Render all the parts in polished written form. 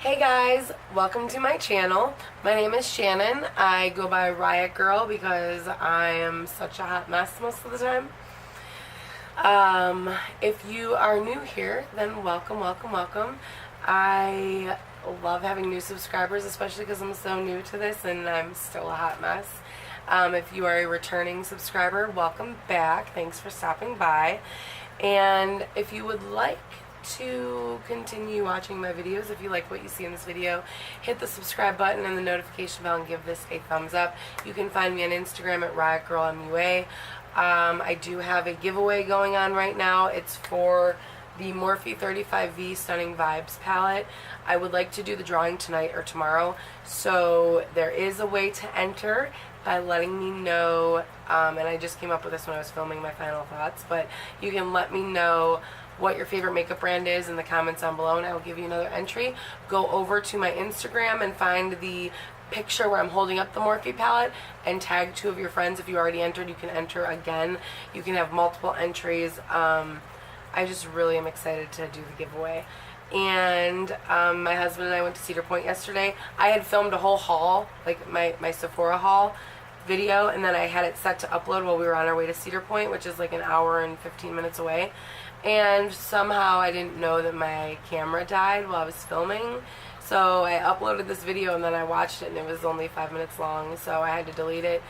Hey guys, welcome to my channel. My name is Shannon. I go by Riot Girl because I am such a hot mess most of the time. If you are new here, then welcome. I love having new subscribers, especially because I'm so new to this and I'm still a hot mess. If you are a returning subscriber, welcome back. Thanks for stopping by. And if you would like to continue watching my videos, if you like what you see in this video, hit the subscribe button and the notification bell and give this a thumbs up. You can find me on Instagram at riotgirlclemua. I do have a giveaway going on right now. It's for the Morphe 35V Stunning Vibes palette. I would like to do the drawing tonight or tomorrow, so there is a way to enter by letting me know, and I just came up with this when I was filming my final thoughts, but you can let me know what your favorite makeup brand is in the comments down below and I will give you another entry. Go over to my Instagram and find the picture where I'm holding up the Morphe palette and tag 2 of your friends. If you already entered, you can enter again. You can have multiple entries. I just really am excited to do the giveaway. And my husband and I went to Cedar Point yesterday. I had filmed a whole haul, like my Sephora haul video, and then I had it set to upload while we were on our way to Cedar Point, which is like an hour and 15 minutes away. And somehow I didn't know that my camera died while I was filming. So I uploaded this video and then I watched it and it was only 5 minutes long, so I had to delete it.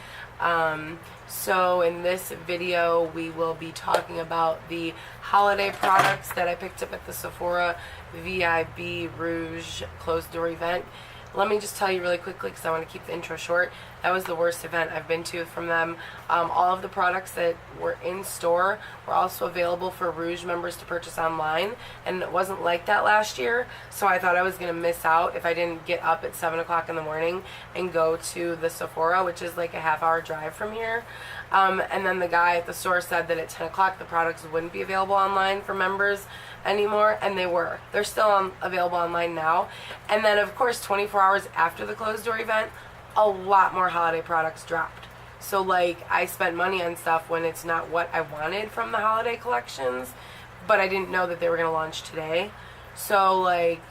So in this video we will be talking about the holiday products that I picked up at the Sephora VIB Rouge closed door event. Let me just tell you really quickly because I want to keep the intro short. That was the worst event I've been to from them. All of the products that were in store were also available for Rouge members to purchase online, and it wasn't like that last year, so I thought I was going to miss out if I didn't get up at 7 o'clock in the morning and go to the Sephora, which is like a half-hour drive from here. And then the guy at the store said that at 10 o'clock the products wouldn't be available online for members anymore, and they were. They're still available online now. And then of course 24 hours after the closed door event, a lot more holiday products dropped. So like I spent money on stuff when it's not what I wanted from the holiday collections, but I didn't know that they were going to launch today. So like,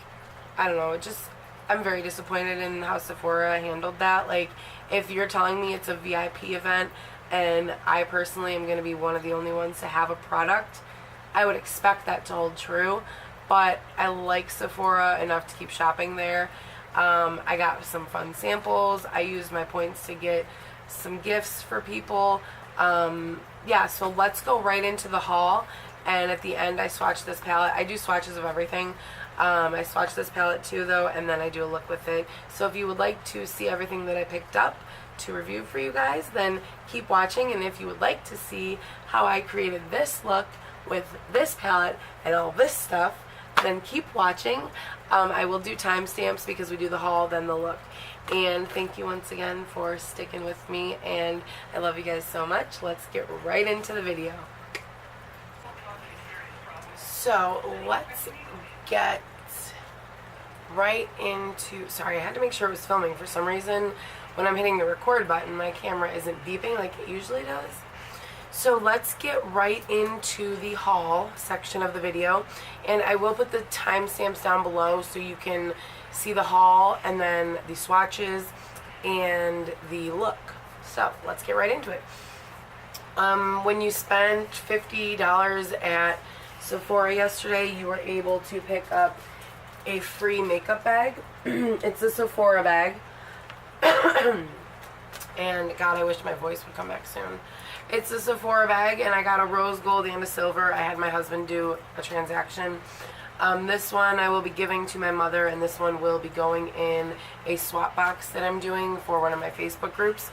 I don't know, I'm very disappointed in how Sephora handled that. Like, if you're telling me it's a VIP event and I personally am going to be one of the only ones to have a product, I would expect that to hold true, but I like Sephora enough to keep shopping there. I got some fun samples. I used my points to get some gifts for people. Yeah, so let's go right into the haul, and at the end I swatch this palette. I do swatches of everything. I swatch this palette too though, and then I do a look with it. So if you would like to see everything that I picked up to review for you guys, then keep watching. And if you would like to see how I created this look with this palette and all this stuff, then keep watching. I will do timestamps because we do the haul, then the look. And thank you once again for sticking with me, and I love you guys so much. Let's get right into the video. So let's get right into, sorry, I had to make sure it was filming. For some reason when I'm hitting the record button my camera isn't beeping like it usually does. So let's get right into the haul section of the video, and I will put the timestamps down below so you can see the haul and then the swatches and the look. So let's get right into it. When you spent $50 at Sephora yesterday, you were able to pick up a free makeup bag. It's a Sephora bag. And God, I wish my voice would come back soon. It's a Sephora bag, and I got a rose gold and a silver. I had my husband do a transaction. This one I will be giving to my mother, and this one will be going in a swap box that I'm doing for one of my Facebook groups.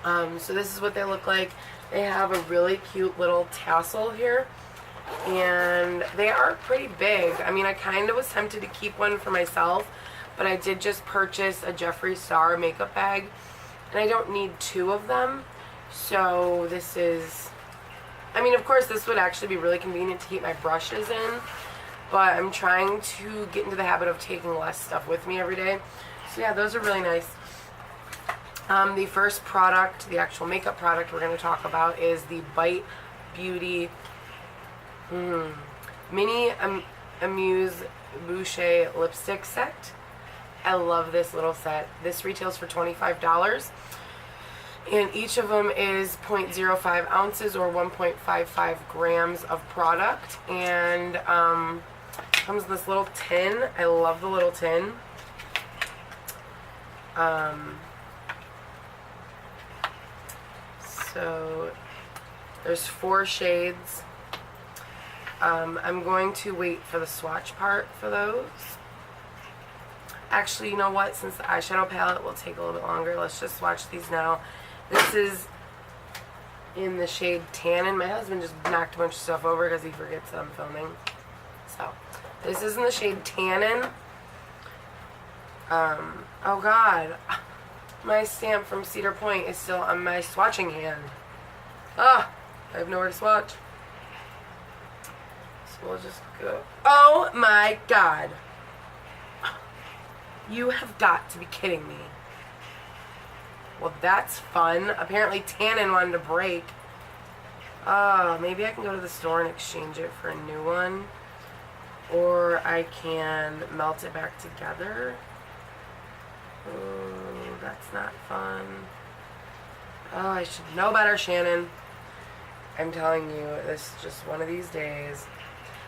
So this is what they look like. They have a really cute little tassel here, and they are pretty big. I mean, I kind of was tempted to keep one for myself, but I did just purchase a Jeffree Star makeup bag, and I don't need 2 of them. So this is, I mean, of course this would actually be really convenient to keep my brushes in, but I'm trying to get into the habit of taking less stuff with me every day. So yeah, those are really nice. The first product, the actual makeup product we're going to talk about, is the Bite Beauty Mini Amuse Boucher lipstick set. I love this little set. This retails for $25. And each of them is 0.05 ounces or 1.55 grams of product. And comes in this little tin. I love the little tin. So there's 4 shades. I'm going to wait for the swatch part for those. Actually, you know what? Since the eyeshadow palette will take a little bit longer, let's just swatch these now. This is in the shade Tannin. My husband just knocked a bunch of stuff over because he forgets that I'm filming. So, this is in the shade Tannin. Oh God. My stamp from Cedar Point is still on my swatching hand. Ah! I have nowhere to swatch. So we'll just go. Oh my God. You have got to be kidding me. Well, that's fun. Apparently Tannin wanted to break. Maybe I can go to the store and exchange it for a new one. Or I can melt it back together. Oh, that's not fun. Oh, I should know better, Shannon. I'm telling you, this is just one of these days.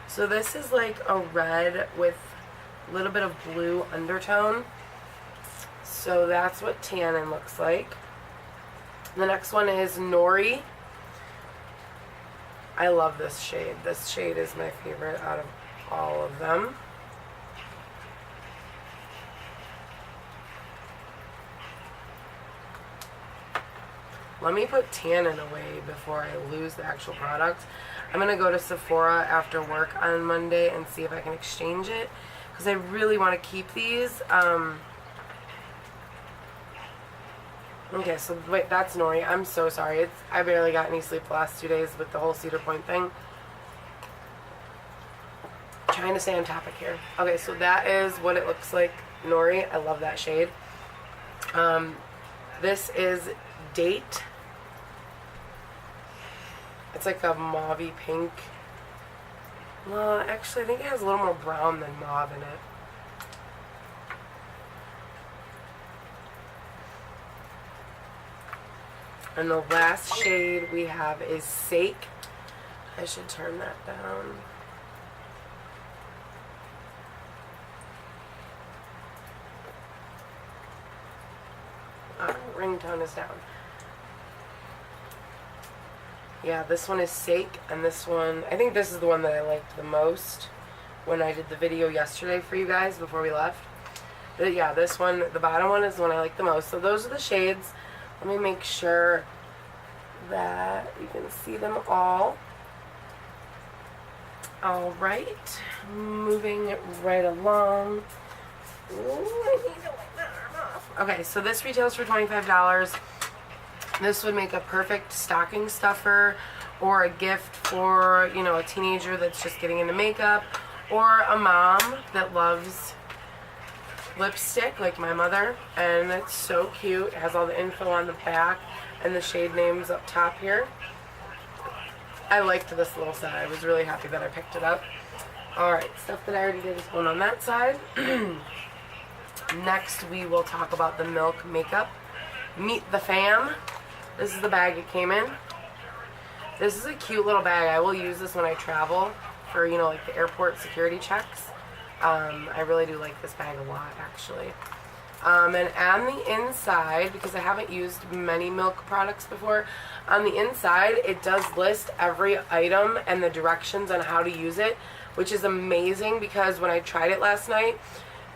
So this is like a red with a little bit of blue undertone. So that's what Tannin looks like. The next one is Nori. I love this shade. This shade is my favorite out of all of them. Let me put Tannin away before I lose the actual product. I'm going to go to Sephora after work on Monday and see if I can exchange it, because I really want to keep these. Okay, so wait, that's Nori. I'm so sorry. I barely got any sleep the last 2 days with the whole Cedar Point thing. Trying to stay on topic here. Okay, so that is what it looks like, Nori. I love that shade. This is Date. It's like a mauve-y pink. Well, actually, I think it has a little more brown than mauve in it. And the last shade we have is Sake. I should turn that down. Ringtone is down. Yeah, this one is Sake, and this one, I think this is the one that I liked the most when I did the video yesterday for you guys before we left. But yeah, this one, the bottom one is the one I like the most. So those are the shades. Let me make sure that you can see them all. Alright, moving right along. Ooh, I need to wipe my arm off. Okay, so this retails for $25. This would make a perfect stocking stuffer or a gift for, you know, a teenager that's just getting into makeup, or a mom that loves lipstick like my mother. And it's so cute. It has all the info on the back and the shade names up top here. I liked this little set. I was really happy that I picked it up. Alright, stuff that I already did is going on that side. Next we will talk about the Milk makeup. Meet the Fam. This is the bag it came in. This is a cute little bag. I will use this when I travel for, you know, like the airport security checks. I really do like this bag a lot, actually. And on the inside, because I haven't used many Milk products before, on the inside it does list every item and the directions on how to use it, which is amazing, because when I tried it last night,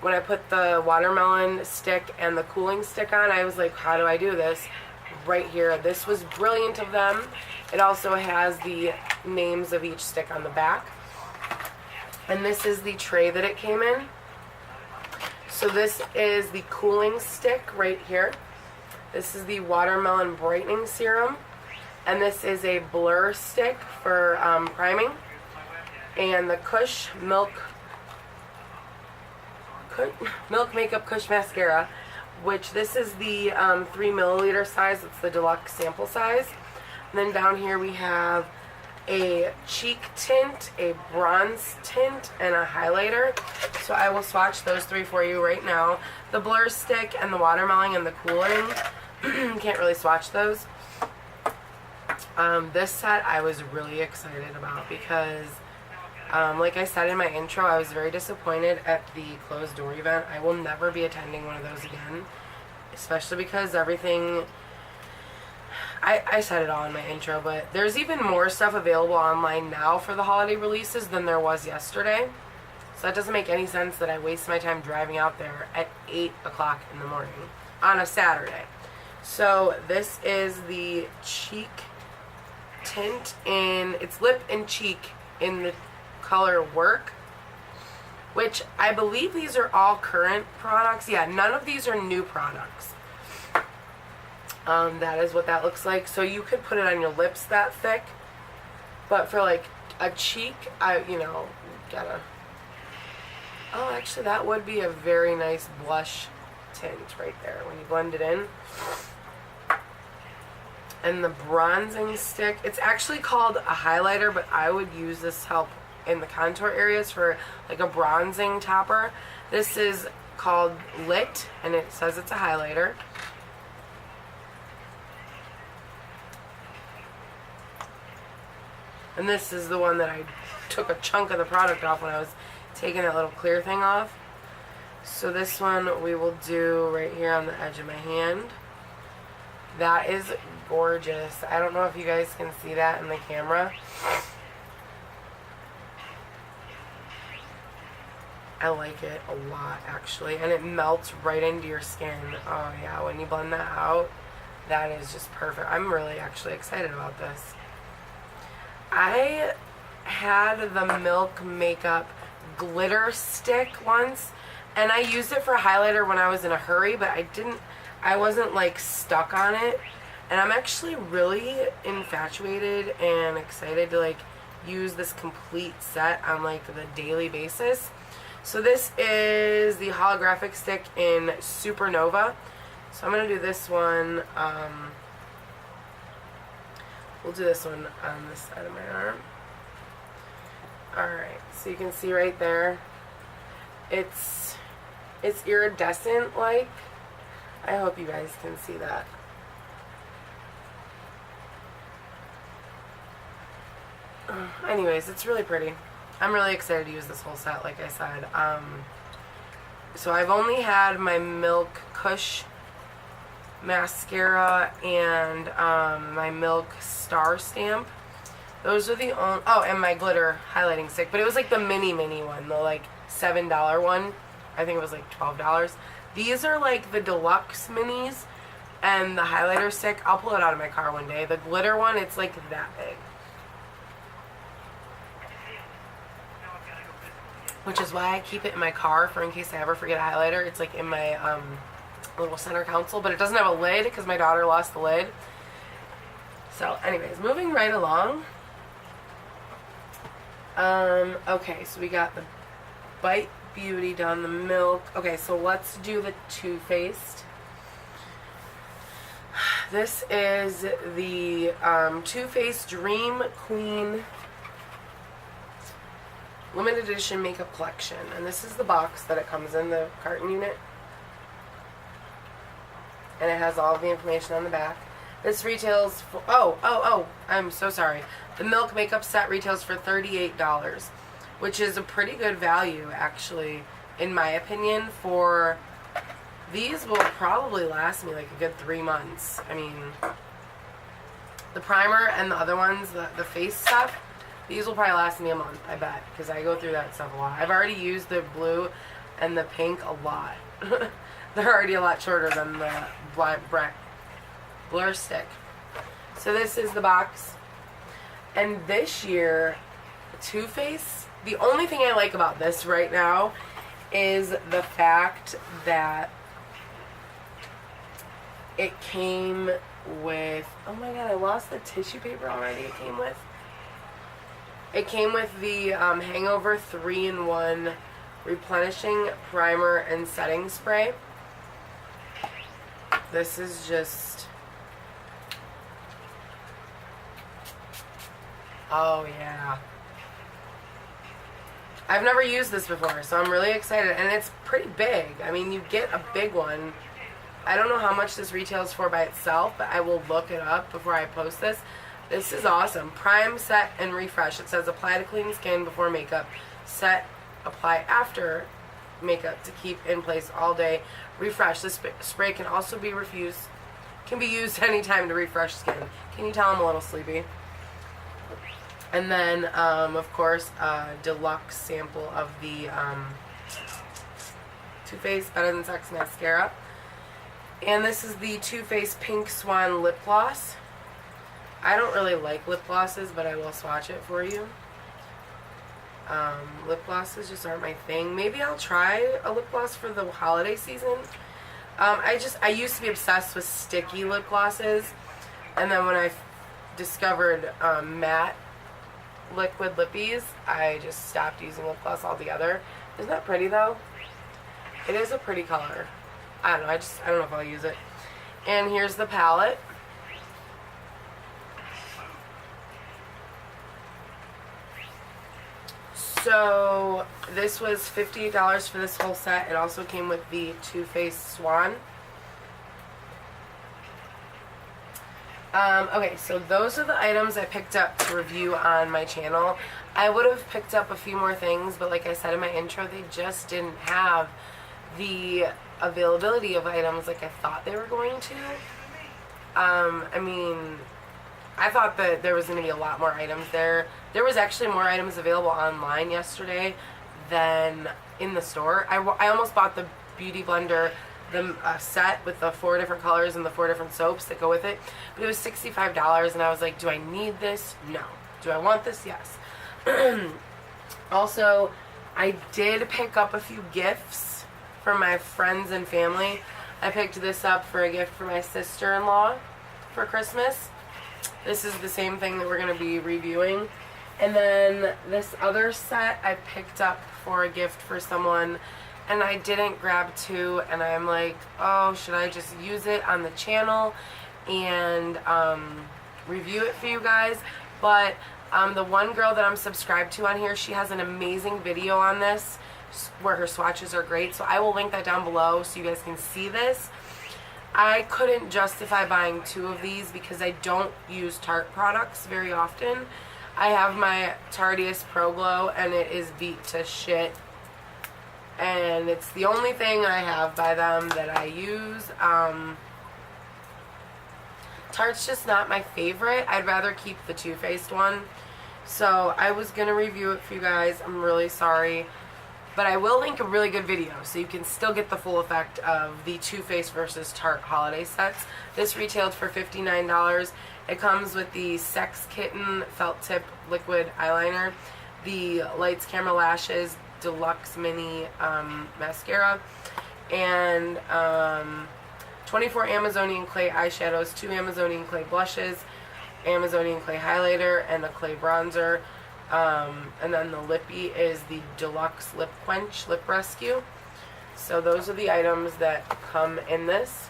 when I put the watermelon stick and the cooling stick on, I was like, how do I do this? Right here. This was brilliant of them. It also has the names of each stick on the back. And this is the tray that it came in. So this is the cooling stick right here. This is the watermelon brightening serum. And this is a blur stick for priming. And the Kush Milk Makeup Kush Mascara, which this is the 3 milliliter size. It's the deluxe sample size. And then down here we have a cheek tint, a bronze tint, and a highlighter. So I will swatch those three for you right now. The Blur Stick and the Watermelon and the Cooling. Can't really swatch those. This set I was really excited about because, like I said in my intro, I was very disappointed at the closed door event. I will never be attending one of those again, especially because everything... I said it all in my intro, but there's even more stuff available online now for the holiday releases than there was yesterday. So that doesn't make any sense that I waste my time driving out there at 8 o'clock in the morning on a Saturday. So this is the cheek tint in, it's lip and cheek in the color Work, which I believe these are all current products. Yeah, none of these are new products. That is what that looks like. So you could put it on your lips that thick, but for like a cheek, gotta... Oh, actually that would be a very nice blush tint right there when you blend it in. And the bronzing stick, it's actually called a highlighter, but I would use this to help in the contour areas for like a bronzing topper. This is called Lit, and it says it's a highlighter. And this is the one that I took a chunk of the product off when I was taking that little clear thing off. So this one we will do right here on the edge of my hand. That is gorgeous. I don't know if you guys can see that in the camera. I like it a lot, actually. And it melts right into your skin. Oh yeah, when you blend that out, that is just perfect. I'm really actually excited about this. I had the Milk Makeup glitter stick once, and I used it for a highlighter when I was in a hurry, but I wasn't like stuck on it. And I'm actually really infatuated and excited to like use this complete set on like the daily basis. So this is the holographic stick in Supernova. So I'm going to do this one. We'll do this one on this side of my arm. Alright, so you can see right there. It's iridescent like. I hope you guys can see that. Anyways, it's really pretty. I'm really excited to use this whole set, like I said. So I've only had my Milk Kush mascara and my Milk Star Stamp. Those are the only... Oh, and my glitter highlighting stick. But it was like the mini one, the like $7 one. I think it was like $12. These are like the deluxe minis. And the highlighter stick, I'll pull it out of my car one day. The glitter one, it's like that big. Which is why I keep it in my car for in case I ever forget a highlighter. It's like in my little center console, but it doesn't have a lid because my daughter lost the lid. So anyways, moving right along. Okay, so we got the Bite Beauty done, the Milk. Okay, so let's do the Too Faced. This is the Too Faced Dream Queen Limited Edition Makeup Collection. And this is the box that it comes in, the carton unit. And it has all of the information on the back. This retails for... Oh, I'm so sorry. The Milk Makeup Set retails for $38, which is a pretty good value, actually, in my opinion, for... These will probably last me like a good 3 months. I mean, the primer and the other ones, the face stuff, these will probably last me a month, I bet, because I go through that stuff a lot. I've already used the blue and the pink a lot. They're already a lot shorter than the Blur Stick. So this is the box. And this year, Too Faced, the only thing I like about this right now is the fact that it came with... Oh my god, I lost the tissue paper already it came with. It came with the Hangover 3-in-1 Replenishing Primer and Setting Spray. This is just... Oh, yeah. I've never used this before, so I'm really excited. And it's pretty big. I mean, you get a big one. I don't know how much this retails for by itself, but I will look it up before I post this. This is awesome. Prime, set, and refresh. It says apply to clean skin before makeup. Set, apply after makeup to keep in place all day. Refresh. This spray can also be used anytime to refresh skin. Can you tell I'm a little sleepy? And then, of course, a deluxe sample of the Too Faced Better Than Sex mascara. And this is the Too Faced Pink Swan lip gloss. I don't really like lip glosses, but I will swatch it for you. Lip glosses just aren't my thing. Maybe I'll try a lip gloss for the holiday season. I used to be obsessed with sticky lip glosses, and then when I discovered matte liquid lippies, I just stopped using lip gloss altogether. Isn't that pretty though? It is a pretty color. I don't know, I don't know if I'll use it. And here's the palette. So this was $58 for this whole set. It also came with the Too Faced Swan. Okay, so those are the items I picked up to review on my channel. I would have picked up a few more things, but like I said in my intro, they just didn't have the availability of items like I thought they were going to. I mean, I thought that there was going to be a lot more items there. There was actually more items available online yesterday than in the store. I almost bought the Beauty Blender, the set with the 4 different colors and the 4 different soaps that go with it. But it was $65, and I was like, do I need this? No. Do I want this? Yes. Also, I did pick up a few gifts for my friends and family. I picked this up for a gift for my sister-in-law for Christmas. This is the same thing that we're going to be reviewing. And then this other set I picked up for a gift for someone, and I didn't grab 2, and I'm like, oh, should I just use it on the channel and review it for you guys? But the one girl that I'm subscribed to on here, she has an amazing video on this where her swatches are great, so I will link that down below so you guys can see this. I couldn't justify buying 2 of these because I don't use Tarte products very often. I have my Tarteist Pro Glow, and it is beat to shit. And it's the only thing I have by them that I use. Tarte's just not my favorite. I'd rather keep the Too Faced one. So I was going to review it for you guys. I'm really sorry. But I will link a really good video so you can still get the full effect of the Too Faced versus Tarte holiday sets. This retailed for $59. It comes with the Sex Kitten Felt Tip Liquid Eyeliner, the Lights Camera Lashes Deluxe Mini Mascara, and 24 Amazonian Clay eyeshadows, 2 Amazonian Clay blushes, Amazonian Clay highlighter, and a clay bronzer. And then the lippy is the Deluxe Lip Quench Lip Rescue. So those are the items that come in this.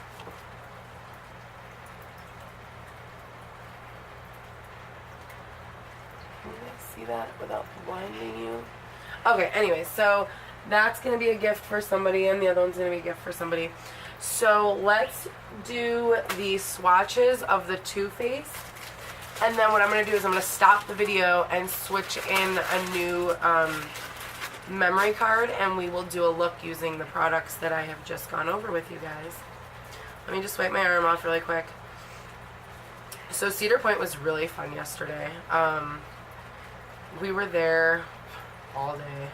Can you guys see that without blinding you? Okay, anyway, so that's going to be a gift for somebody, and the other one's going to be a gift for somebody. So let's do the swatches of the Too Faced. And then what I'm going to do is I'm going to stop the video and switch in a new memory card, and we will do a look using the products that I have just gone over with you guys. Let me just wipe my arm off really quick. So Cedar Point was really fun yesterday. We were there all day,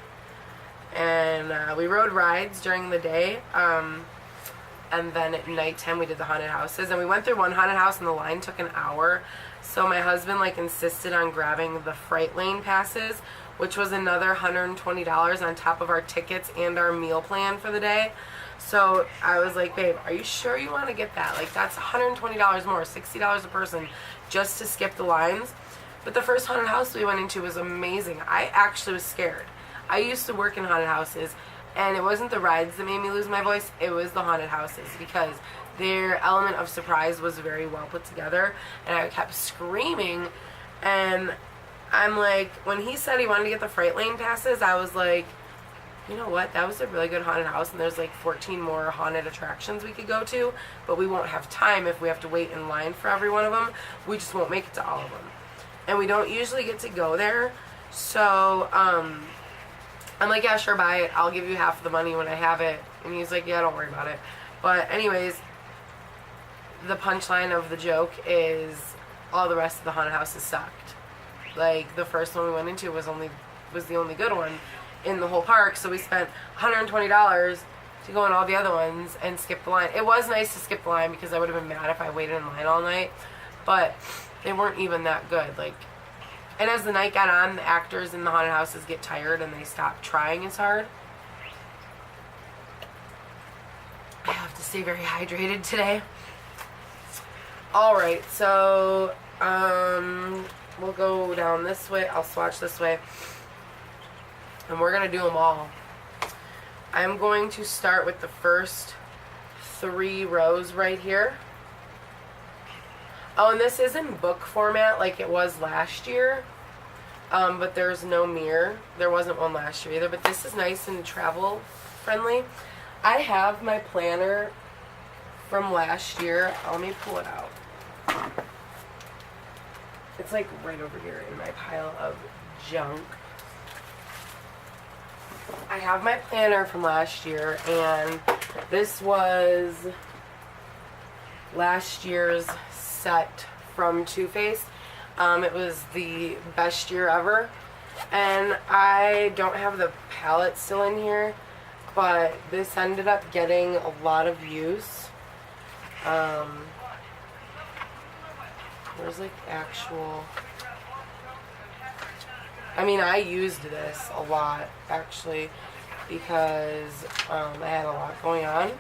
and we rode rides during the day, and then at nighttime we did the haunted houses, and we went through one haunted house and the line took an hour. So my husband insisted on grabbing the Fright Lane passes, which was another $120 on top of our tickets and our meal plan for the day. So I was like, babe, are you sure you want to get that? That's $120 more, $60 a person, just to skip the lines. But the first haunted house we went into was amazing. I actually was scared. I used to work in haunted houses, and it wasn't the rides that made me lose my voice, it was the haunted houses, because their element of surprise was very well put together, and I kept screaming, and I'm like, when he said he wanted to get the Freight Lane passes, I was like, you know what, that was a really good haunted house, and there's like 14 more haunted attractions we could go to, but we won't have time if we have to wait in line for every one of them. We just won't make it to all of them. And we don't usually get to go there, so I'm like, yeah, sure, buy it. I'll give you half the money when I have it. And he's like, yeah, don't worry about it. But anyways, the punchline of the joke is all the rest of the haunted houses sucked. Like, the first one we went into was the only good one in the whole park, so we spent $120 to go on all the other ones and skip the line. It was nice to skip the line because I would have been mad if I waited in line all night, but they weren't even that good. Like, and as the night got on, the actors in the haunted houses get tired and they stop trying as hard. I have to stay very hydrated today. Alright, so we'll go down this way. I'll swatch this way. And we're going to do them all. I'm going to start with the first 3 rows right here. Oh, and this is in book format like it was last year. But there's no mirror. There wasn't one last year either. But this is nice and travel friendly. I have my planner from last year. Let me pull it out. It's like right over here in my pile of junk. I have my planner from last year, and this was last year's set from Too Faced. It was the best year ever, and I don't have the palette still in here, but this ended up getting a lot of use. Where's like actual... I mean, I used this a lot, actually, because I had a lot going on,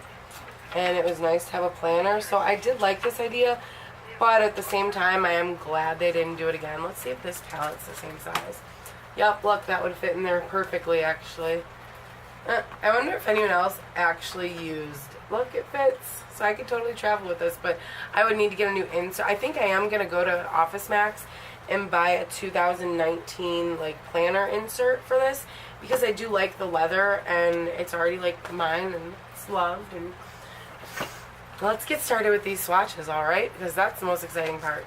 and it was nice to have a planner, so I did like this idea, but at the same time, I am glad they didn't do it again. Let's see if this palette's the same size. Yep, look, that would fit in there perfectly, actually. I wonder if anyone else actually used... Look, it fits, so I could totally travel with this, but I would need to get a new insert. I think I am going to go to Office Max and buy a 2019 like planner insert for this, because I do like the leather, and it's already like mine and it's loved. And let's get started with these swatches, alright? Because that's the most exciting part.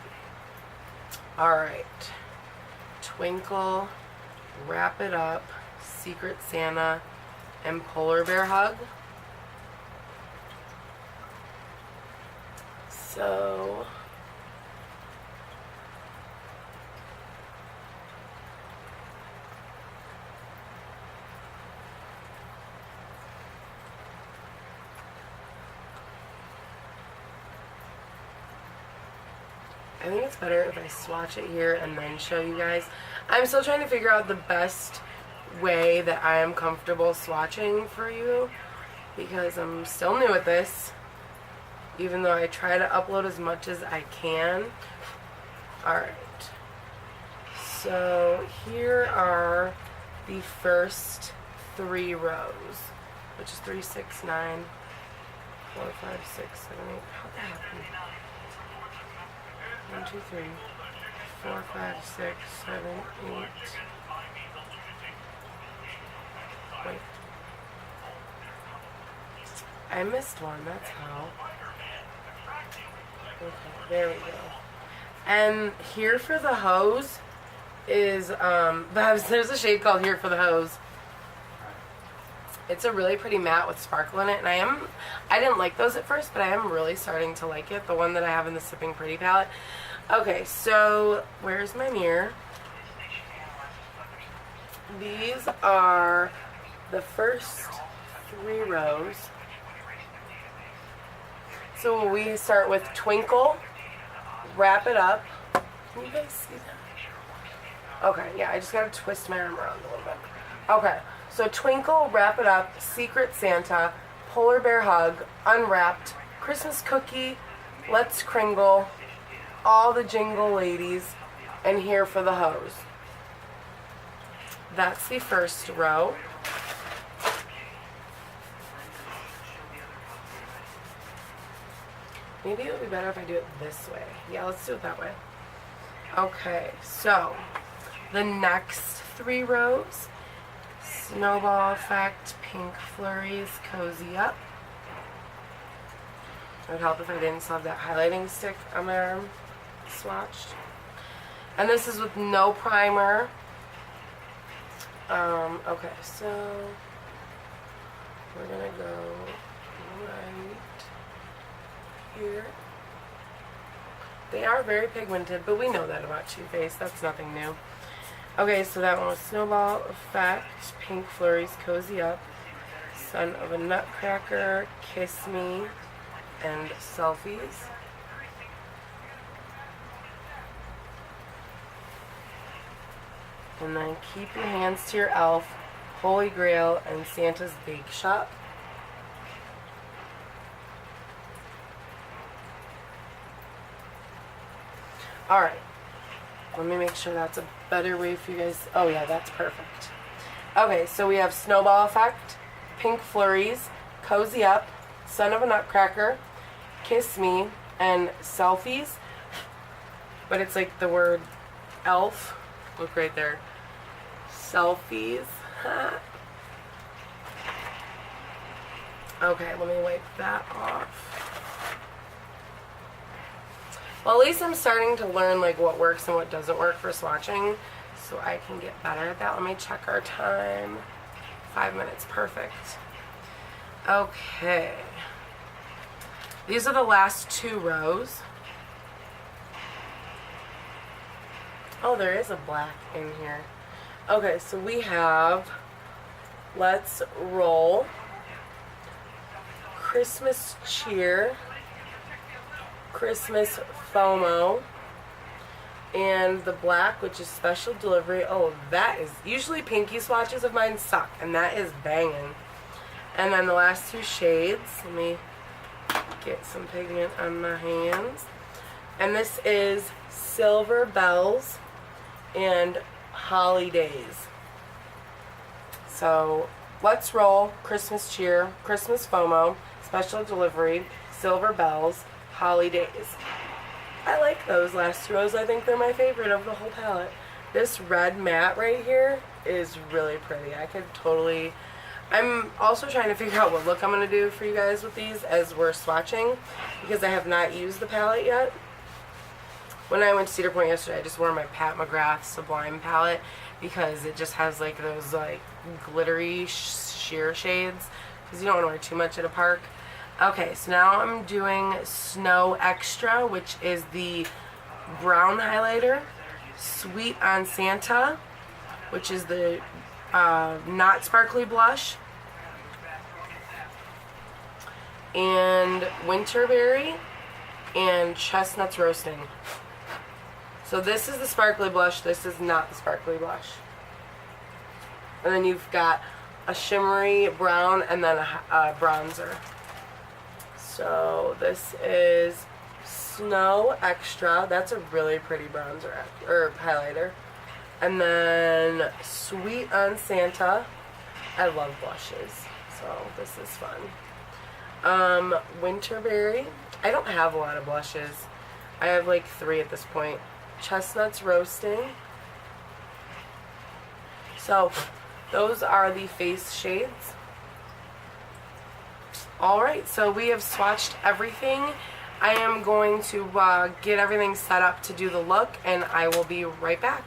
Alright. Twinkle, Wrap It Up, Secret Santa, and Polar Bear Hug. So... I think it's better if I swatch it here and then show you guys. I'm still trying to figure out the best way that I am comfortable swatching for you, because I'm still new at this, even though I try to upload as much as I can. Alright, so here are the first 3 rows, which is 3, 6, 9, 4, 5, 6, 7, 8. How'd that happen? 1, 2, 3, 4, 5, 6, 7, 8. Wait. I missed one, that's how. Okay, there we go. And Here for the Hose is, there's a shade called Here for the Hose. It's a really pretty matte with sparkle in it, and I didn't like those at first, but I am really starting to like it, the one that I have in the Sipping Pretty palette. Okay, so where's my mirror? These are the first 3 rows. So we start with Twinkle, Wrap It Up. Can you guys see that? Okay, yeah, I just gotta twist my arm around a little bit. Okay. So Twinkle, Wrap It Up, Secret Santa, Polar Bear Hug, Unwrapped, Christmas Cookie, Let's Kringle, All the Jingle Ladies, and Here for the Hose. That's the first row. Maybe it would be better if I do it this way. Yeah, let's do it that way. Okay, so the next 3 rows. Snowball Effect, Pink Flurries, Cozy Up. It would help if I didn't still have that highlighting stick on my arm swatched. And this is with no primer. Okay, so we're gonna go right here. They are very pigmented, but we know that about Too Faced. That's nothing new. Okay, so that one was Snowball Effect, Pink Flurries, Cozy Up, Son of a Nutcracker, Kiss Me, and Selfies. And then Keep Your Hands to Your Elf, Holy Grail, and Santa's Bake Shop. Alright, let me make sure that's a better way for you guys. Oh yeah, that's perfect. Okay, so we have Snowball Effect, Pink Flurries, Cozy Up, Son of a Nutcracker, Kiss Me, and Selfies. But it's like the word elf. Look right there. Selfies. Okay, let me wipe that off. Well, at least I'm starting to learn like what works and what doesn't work for swatching, so I can get better at that. Let me check our time. 5 minutes, perfect. Okay. These are the last 2 rows. Oh, there is a black in here. Okay, so we have Let's Roll, Christmas Cheer, Christmas FOMO, and the black, which is Special Delivery. Oh, that is, usually pinky swatches of mine suck, and that is banging. And then the last 2 shades, let me get some pigment on my hands. And this is Silver Bells and Holidays. So, Let's Roll, Christmas Cheer, Christmas FOMO, Special Delivery, Silver Bells, Holidays. I like those last 2 rows. I think they're my favorite of the whole palette. This red matte right here is really pretty. I could totally... I'm also trying to figure out what look I'm going to do for you guys with these as we're swatching, because I have not used the palette yet. When I went to Cedar Point yesterday, I just wore my Pat McGrath Sublime palette because it just has like those like glittery sheer shades, because you don't want to wear too much at a park. Okay, so now I'm doing Snow Extra, which is the brown highlighter. Sweet on Santa, which is the not sparkly blush. And Winterberry and Chestnuts Roasting. So this is the sparkly blush, this is not the sparkly blush. And then you've got a shimmery brown and then a bronzer. So this is Snow Extra. That's a really pretty bronzer or highlighter. And then Sweet on Santa. I love blushes, so this is fun. Winterberry. I don't have a lot of blushes. I have like 3 at this point. Chestnuts Roasting. So those are the face shades. Alright, so we have swatched everything. I am going to get everything set up to do the look, and I will be right back.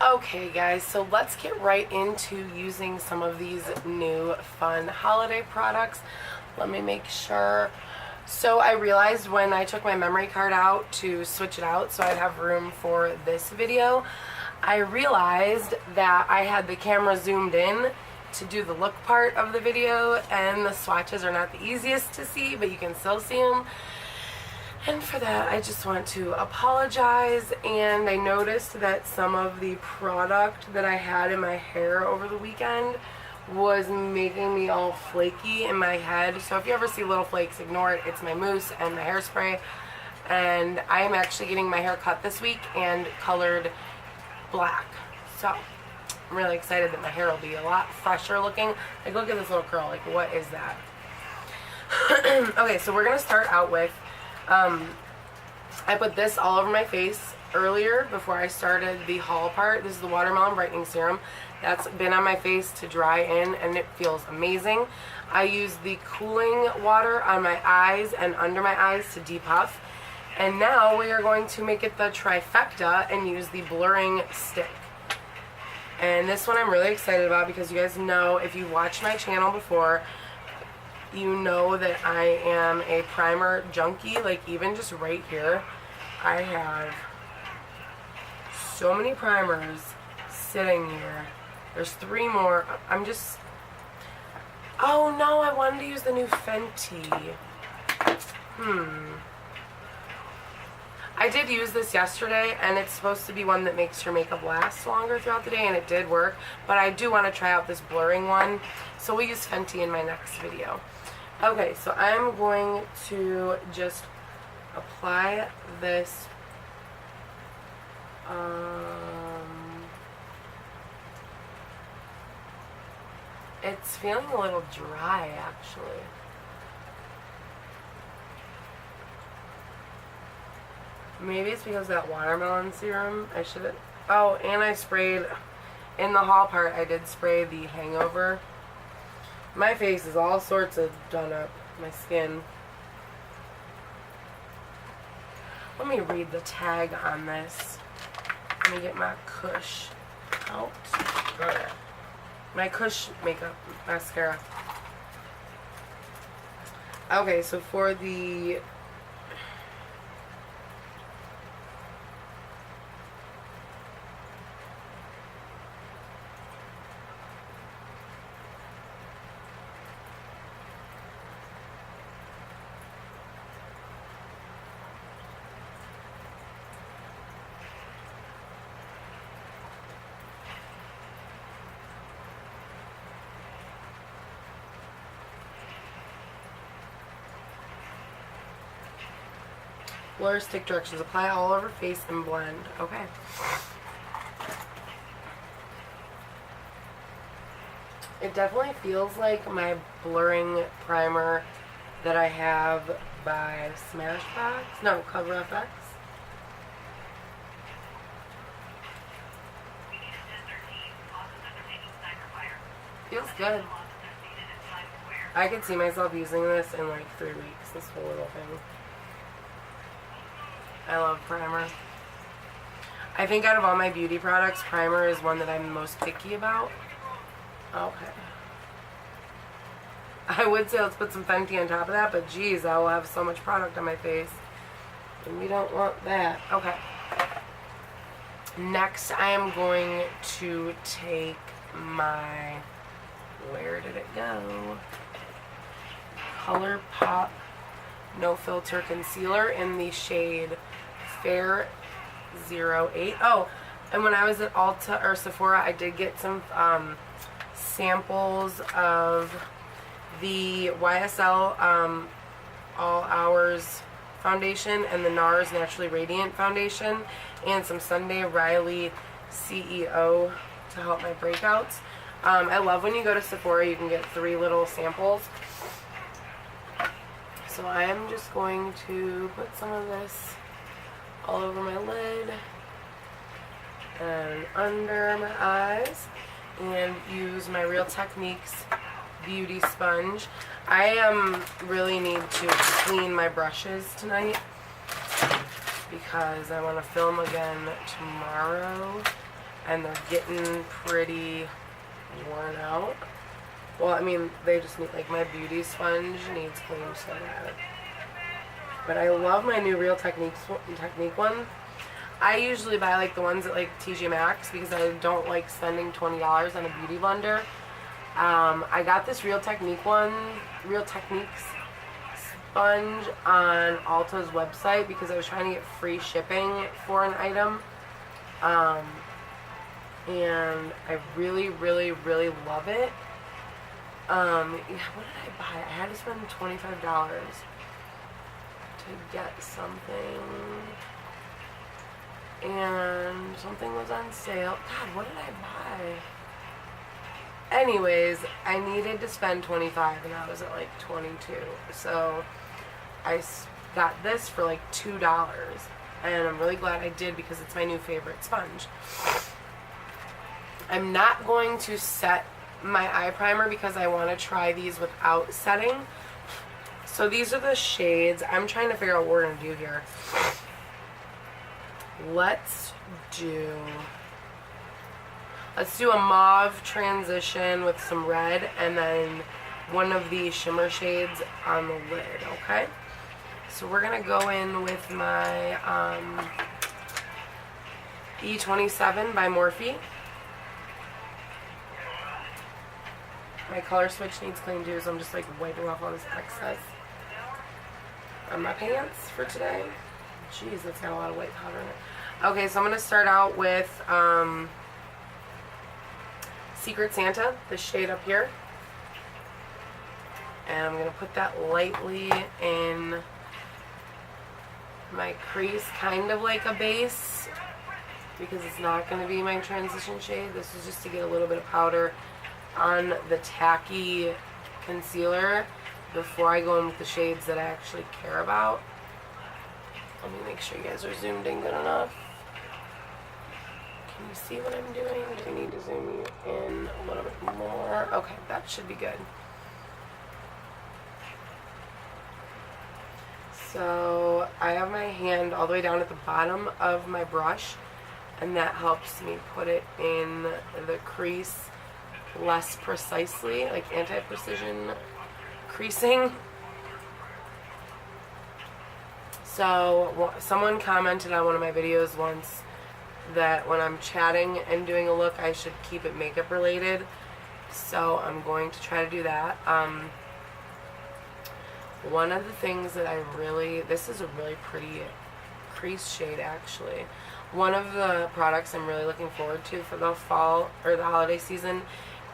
Okay guys, so let's get right into using some of these new fun holiday products. Let me make sure. So I realized when I took my memory card out to switch it out so I'd have room for this video, I realized that I had the camera zoomed in to do the look part of the video, and the swatches are not the easiest to see, but you can still see them. And for that, I just want to apologize. And I noticed that some of the product that I had in my hair over the weekend was making me all flaky in my head. So if you ever see little flakes, ignore it. It's my mousse and my hairspray. And I am actually getting my hair cut this week and colored black. So I'm really excited that my hair will be a lot fresher looking. Like, look at this little curl. Like, what is that? Okay, so we're going to start out with, I put this all over my face, earlier before I started the haul part. This is the Watermelon Brightening Serum. That's been on my face to dry in, and it feels amazing. I use the cooling water on my eyes and under my eyes to depuff. And now we are going to make it the trifecta and use the blurring stick. And this one I'm really excited about because you guys know, if you watched my channel before, you know that I am a primer junkie. Like, even just right here, I have so many primers sitting here. There's 3 more. I'm just... Oh no, I wanted to use the new Fenty. I did use this yesterday, and it's supposed to be one that makes your makeup last longer throughout the day, and it did work. But I do want to try out this blurring one, so we'll use Fenty in my next video. Okay, so I'm going to just apply this. It's feeling a little dry, actually. Maybe it's because of that watermelon serum. I should have... Oh, and I sprayed... In the haul part, I did spray the hangover. My face is all sorts of done up. My skin. Let me read the tag on this. Let me get my Kush out. My Kush makeup mascara. Okay, so for the... Blur stick directions. Apply all over face and blend. Okay. It definitely feels like my blurring primer that I have by Smashbox. No, Cover FX. Feels good. I could see myself using this in like 3 weeks, this whole little thing. I love primer. I think out of all my beauty products, primer is one that I'm most picky about. Okay. I would say let's put some Fenty on top of that, but geez, I will have so much product on my face. And we don't want that. Okay. Next, I am going to take my... Where did it go? ColourPop No Filter Concealer in the shade Fair 08. Oh, and when I was at Ulta or Sephora, I did get some samples of the YSL All Hours foundation and the NARS Naturally Radiant foundation, and some Sunday Riley CEO to help my breakouts. I love when you go to Sephora, you can get 3 little samples. So I am just going to put some of this all over my lid and under my eyes, and use my Real Techniques beauty sponge. I really need to clean my brushes tonight because I want to film again tomorrow, and they're getting pretty worn out. Well, I mean, they just need, like, my beauty sponge needs cleaned so bad. But I love my new Real Technique one. I usually buy, like, the ones at, like, TJ Maxx because I don't like spending $20 on a beauty blender. I got this Real Techniques sponge on Ulta's website because I was trying to get free shipping for an item. And I really, really, really love it. Yeah, what did I buy? I had to spend $25 to get something. And something was on sale. God, what did I buy? Anyways, I needed to spend $25 and I was at like $22. So I got this for like $2. and I'm really glad I did because it's my new favorite sponge. I'm not going to set my eye primer because I want to try these without setting. So these are the shades. I'm trying to figure out what we're going to do here. Let's do a mauve transition with some red, and then one of the shimmer shades on the lid, okay? So we're going to go in with my E27 by Morphe. My color switch needs clean too, so I'm just like wiping off all this excess on my pants for today. Jeez, that's got a lot of white powder in it. Okay, so I'm going to start out with Secret Santa, the shade up here. And I'm going to put that lightly in my crease, kind of like a base, because it's not going to be my transition shade. This is just to get a little bit of powder on the tacky concealer before I go in with the shades that I actually care about. Let me make sure you guys are zoomed in good enough. Can you see what I'm doing? Do I need to zoom you in a little bit more? Okay, that should be good. So I have my hand all the way down at the bottom of my brush, and that helps me put it in the crease less precisely, like anti-precision creasing. So someone commented on one of my videos once that when I'm chatting and doing a look, I should keep it makeup related. So I'm going to try to do that. One of the things that this is a really pretty crease shade actually. One of the products I'm really looking forward to for the fall or the holiday season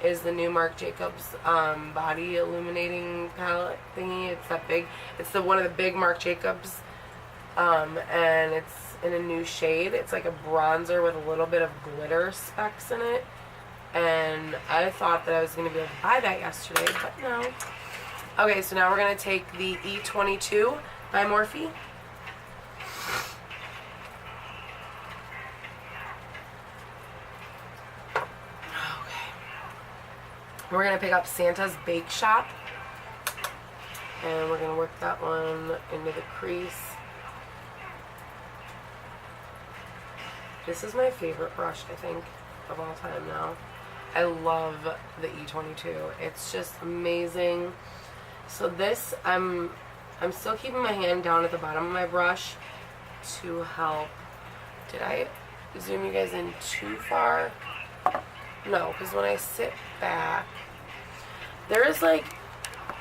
is the new Marc Jacobs body illuminating palette thingy. It's that big. It's one of the big Marc Jacobs, and it's in a new shade. It's like a bronzer with a little bit of glitter specks in it. And I thought that I was going to be able to buy that yesterday, but no. Okay, so now we're going to take the E22 by Morphe. We're going to pick up Santa's Bake Shop, and we're going to work that one into the crease. This is my favorite brush, I think, of all time now. I love the E22. It's just amazing. So this, I'm still keeping my hand down at the bottom of my brush to help. Did I zoom you guys in too far? No, because when I sit back, there is like,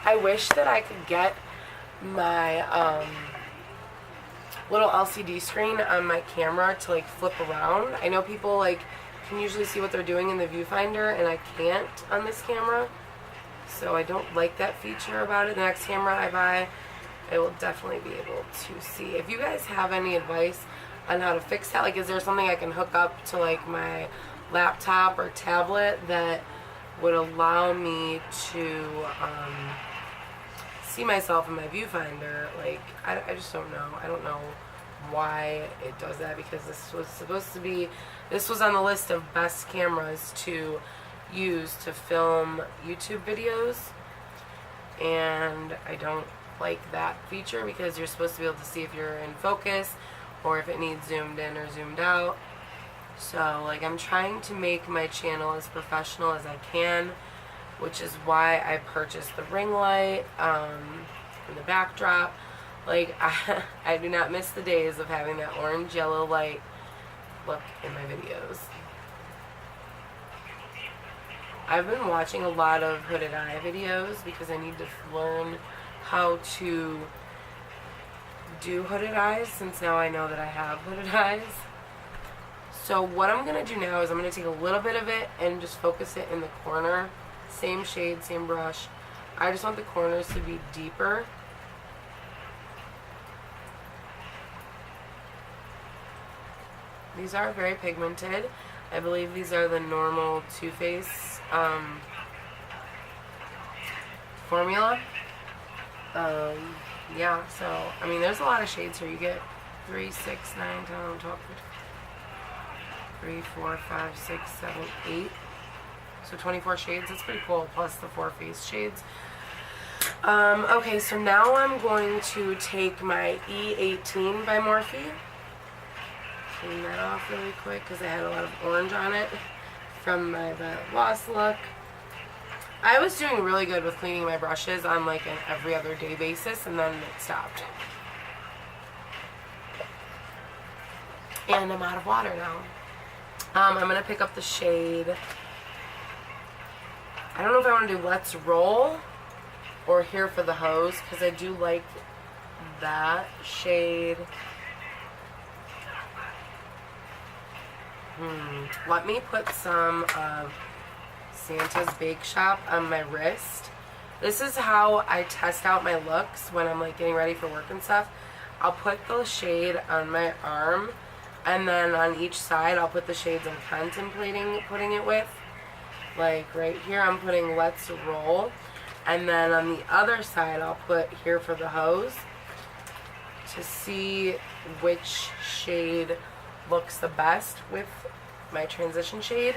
I wish that I could get my little LCD screen on my camera to like flip around. I know people like can usually see what they're doing in the viewfinder, and I can't on this camera. So I don't like that feature about it. The next camera I buy, I will definitely be able to see. If you guys have any advice on how to fix that, like is there something I can hook up to like my laptop or tablet that would allow me to see myself in my viewfinder? Like I just don't know. I don't know why it does that, because this was supposed to be, this was on the list of best cameras to use to film YouTube videos, and I don't like that feature because you're supposed to be able to see if you're in focus or if it needs zoomed in or zoomed out. So like I'm trying to make my channel as professional as I can, which is why I purchased the ring light and the backdrop. Like I do not miss the days of having that orange yellow light look in my videos. I've been watching a lot of hooded eye videos because I need to learn how to do hooded eyes, since now I know that I have hooded eyes. So what I'm going to do now is I'm going to take a little bit of it and just focus it in the corner. Same shade, same brush. I just want the corners to be deeper. These are very pigmented. I believe these are the normal Too Faced formula. Yeah, so, I mean, there's a lot of shades here. You get 3, 6, 9, 10, 11, 12, 13, 3, 4, 5, 6, 7, 8. So 24 shades. That's pretty cool, plus the 4 face shades. Okay, so now I'm going to take my E18 by Morphe. Clean that off really quick because I had a lot of orange on it from my Lost look. I was doing really good with cleaning my brushes on like an every other day basis, and then it stopped. And I'm out of water now. I'm going to pick up the shade. I don't know if I want to do Let's Roll or Here for the Hose, because I do like that shade. Let me put some of Santa's Bake Shop on my wrist. This is how I test out my looks when I'm like getting ready for work and stuff. I'll put the shade on my arm, and then on each side I'll put the shades I'm contemplating putting it with. Like right here I'm putting Let's Roll, and then on the other side I'll put Here for the Hose to see which shade looks the best with my transition shade.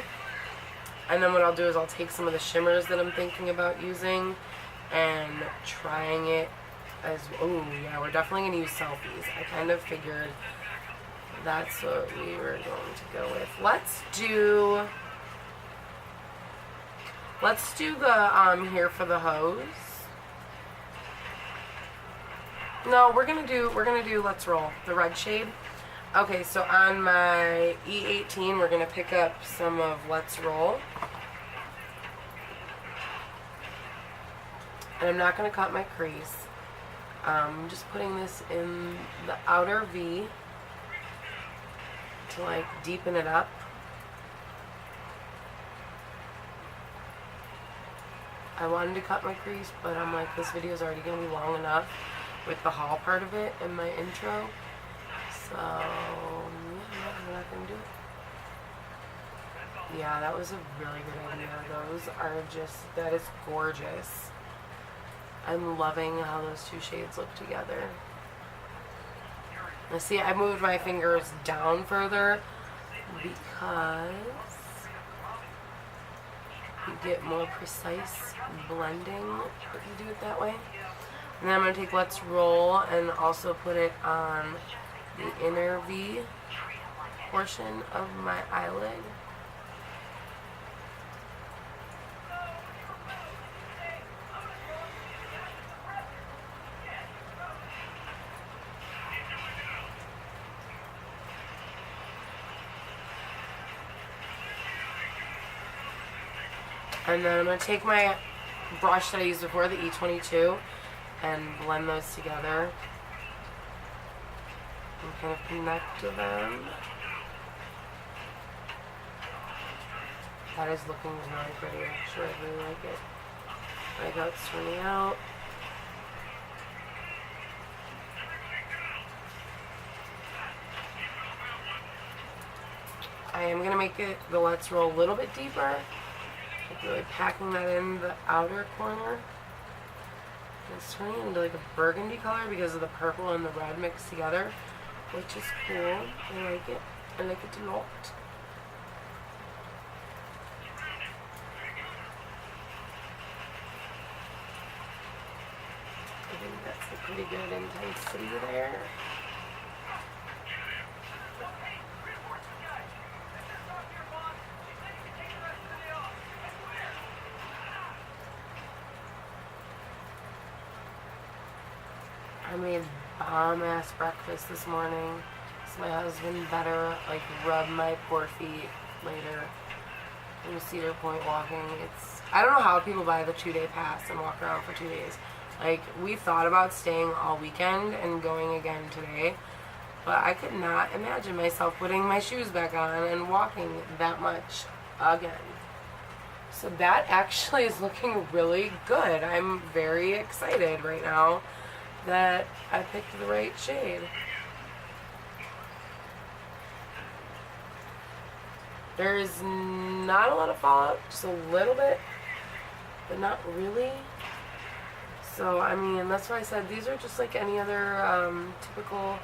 And then what I'll do is I'll take some of the shimmers that I'm thinking about using and trying it as, oh yeah, we're definitely going to use selfies. I kind of figured that's what we were going to go with. Let's do the Here for the Hose. No, we're gonna do Let's Roll, the red shade. Okay, so on my E18 we're gonna pick up some of Let's Roll. And I'm not gonna cut my crease. I'm just putting this in the outer V to like deepen it up. I wanted to cut my crease, but I'm like, this video is already going to be long enough with the haul part of it in my intro. So, yeah, I'm not going to do it. Yeah, that was a really good idea. Those are just, that is gorgeous. I'm loving how those two shades look together. Now see, I moved my fingers down further because you get more precise blending if you do it that way. And then I'm going to take Let's Roll and also put it on the inner V portion of my eyelid. And then I'm going to take my brush that I used before, the E22, and blend those together. And kind of connect to them. That is looking really pretty, actually. I really like it. I like how it's turning out. I am going to make it the Let's Roll a little bit deeper. Like really packing that in the outer corner. It's turning into like a burgundy color because of the purple and the red mixed together, which is cool. I like it. I like it a lot. I think that's a pretty good intensity there. I made bomb-ass breakfast this morning, so my husband better, like, rub my poor feet later in Cedar Point walking. I don't know how people buy the 2-day pass and walk around for 2 days. Like, we thought about staying all weekend and going again today, but I could not imagine myself putting my shoes back on and walking that much again. So that actually is looking really good. I'm very excited right now that I picked the right shade. There's not a lot of fallout, just a little bit, but not really. So, I mean, that's why I said these are just like any other typical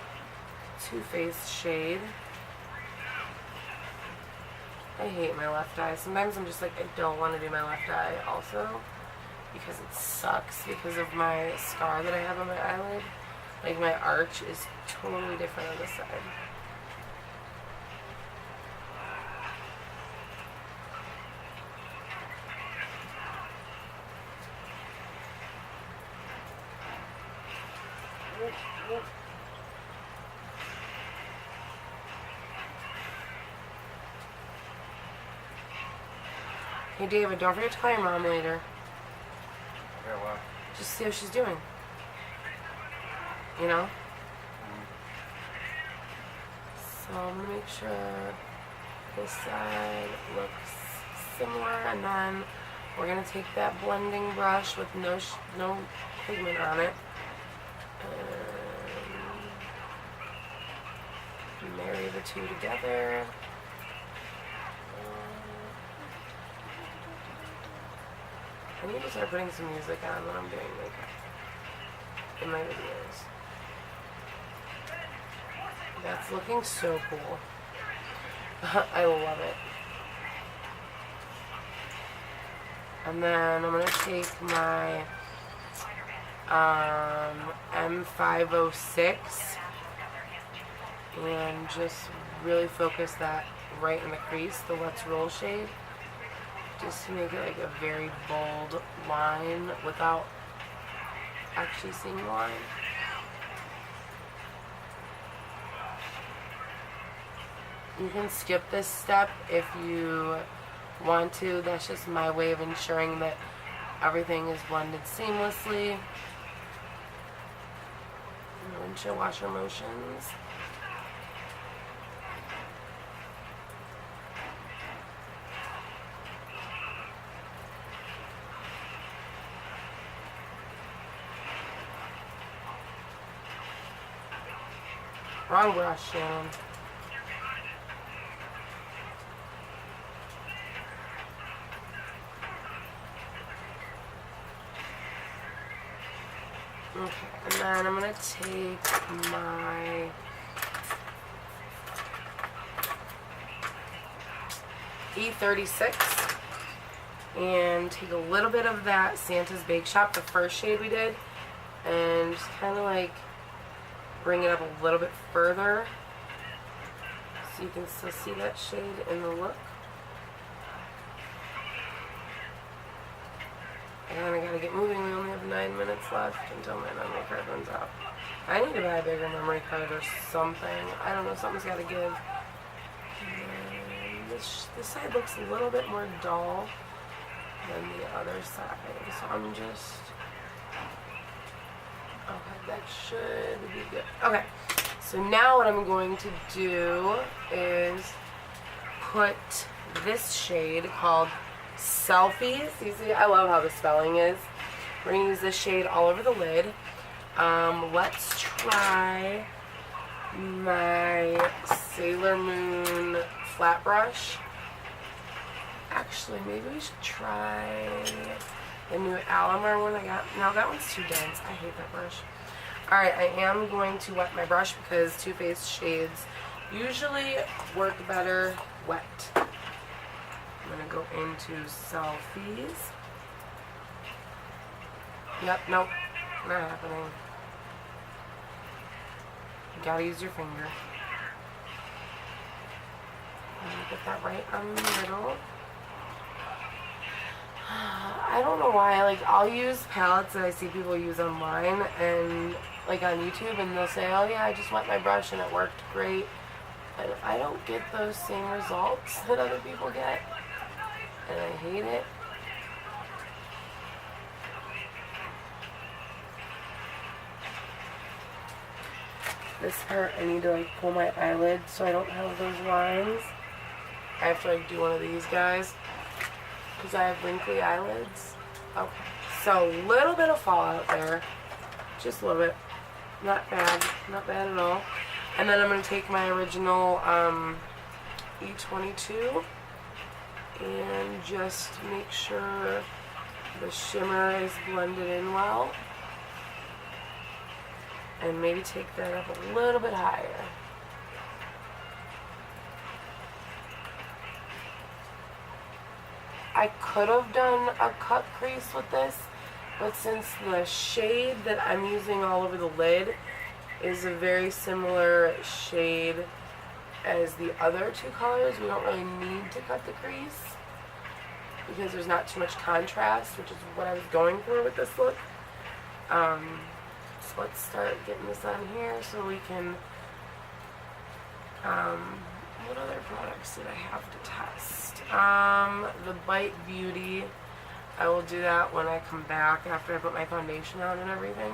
Too Faced shade. I hate my left eye. Sometimes I'm just like, I don't want to do my left eye also because it sucks because of my scar that I have on my eyelid. Like my arch is totally different on this side. Hey David, don't forget to call your mom later. Yeah, what? Just see how she's doing. You know? So I'm gonna make sure this side looks similar, and then we're gonna take that blending brush with no pigment on it and marry the two together. I need to start putting some music on when I'm doing makeup in my videos. That's looking so cool. I love it. And then I'm going to take my M506 and just really focus that right in the crease, the Let's Roll shade. Just to make it like a very bold line without actually seeing the line. You can skip this step if you want to. That's just my way of ensuring that everything is blended seamlessly. Windshield washer motions. Wrong brush, Shannon. Okay, and then I'm going to take my E36 and take a little bit of that Santa's Bake Shop, the first shade we did, and just kind of like bring it up a little bit further so you can still see that shade in the look. And I gotta get moving. We only have 9 minutes left until my memory card runs out. I need to buy a bigger memory card or something. I don't know, something's gotta give. And this side looks a little bit more dull than the other side. So I'm just... Okay, that should be good. Okay, so now what I'm going to do is put this shade called Selfies. You see, I love how the spelling is. We're going to use this shade all over the lid. Let's try my Sailor Moon flat brush. Actually, maybe we should try the new Alamar one I got. No, that one's too dense. I hate that brush. Alright, I am going to wet my brush because Too Faced shades usually work better wet. I'm going to go into Selfies. Yep, nope, not happening. You gotta use your finger. Get that right on the middle. I don't know why, like, I'll use palettes that I see people use online and, like, on YouTube, and they'll say, oh yeah, I just wet my brush and it worked great. And I don't get those same results that other people get, and I hate it. This part, I need to, like, pull my eyelid so I don't have those lines. I have to, like, do one of these guys because I have wrinkly eyelids. Okay, so a little bit of fallout there, just a little bit. Not bad at all. And then I'm going to take my original E22 and just make sure the shimmer is blended in well. And maybe take that up a little bit higher. I could have done a cut crease with this, but since the shade that I'm using all over the lid is a very similar shade as the other two colors, we don't really need to cut the crease because there's not too much contrast, which is what I was going for with this look. So let's start getting this on here so we can, what other products did I have to test? The Bite Beauty, I will do that when I come back after I put my foundation on and everything.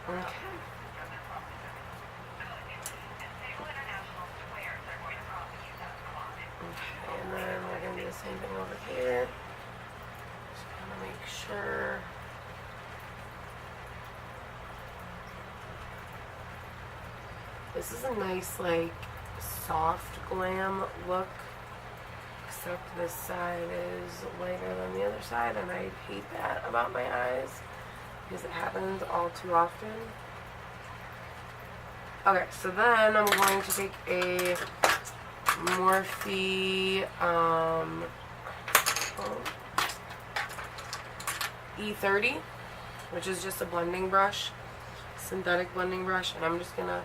Okay. And then we're going to do the same thing over here. Just kind of make sure. This is a nice, like, soft glam look. Except this side is lighter than the other side, and I hate that about my eyes because it happens all too often. Okay, so then I'm going to take a Morphe E30, which is just a blending brush, synthetic blending brush, and I'm just gonna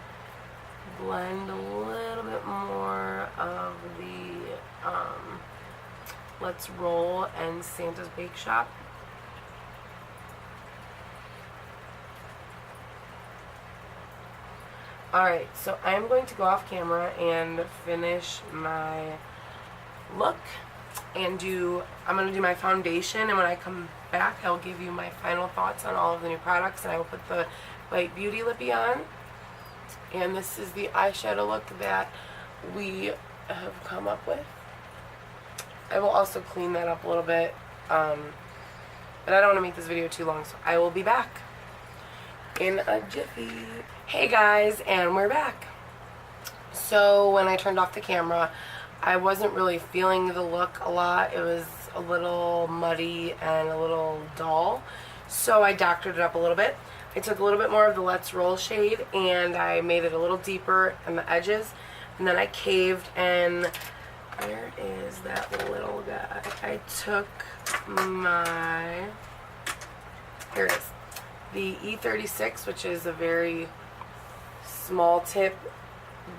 blend a little bit more of the Let's Roll and Santa's Bake Shop. Alright, so I'm going to go off camera and finish my look and I'm going to do my foundation, and when I come back I'll give you my final thoughts on all of the new products, and I will put the Bite Beauty lippy on. And this is the eyeshadow look that we have come up with. I will also clean that up a little bit, but I don't want to make this video too long, so I will be back in a jiffy. Hey guys, and we're back. So when I turned off the camera, I wasn't really feeling the look a lot. It was a little muddy and a little dull, so I doctored it up a little bit. I took a little bit more of the Let's Roll shade and I made it a little deeper in the edges, and then I caved, and where is that little guy? I took my, here it is, the E36, which is a very small tip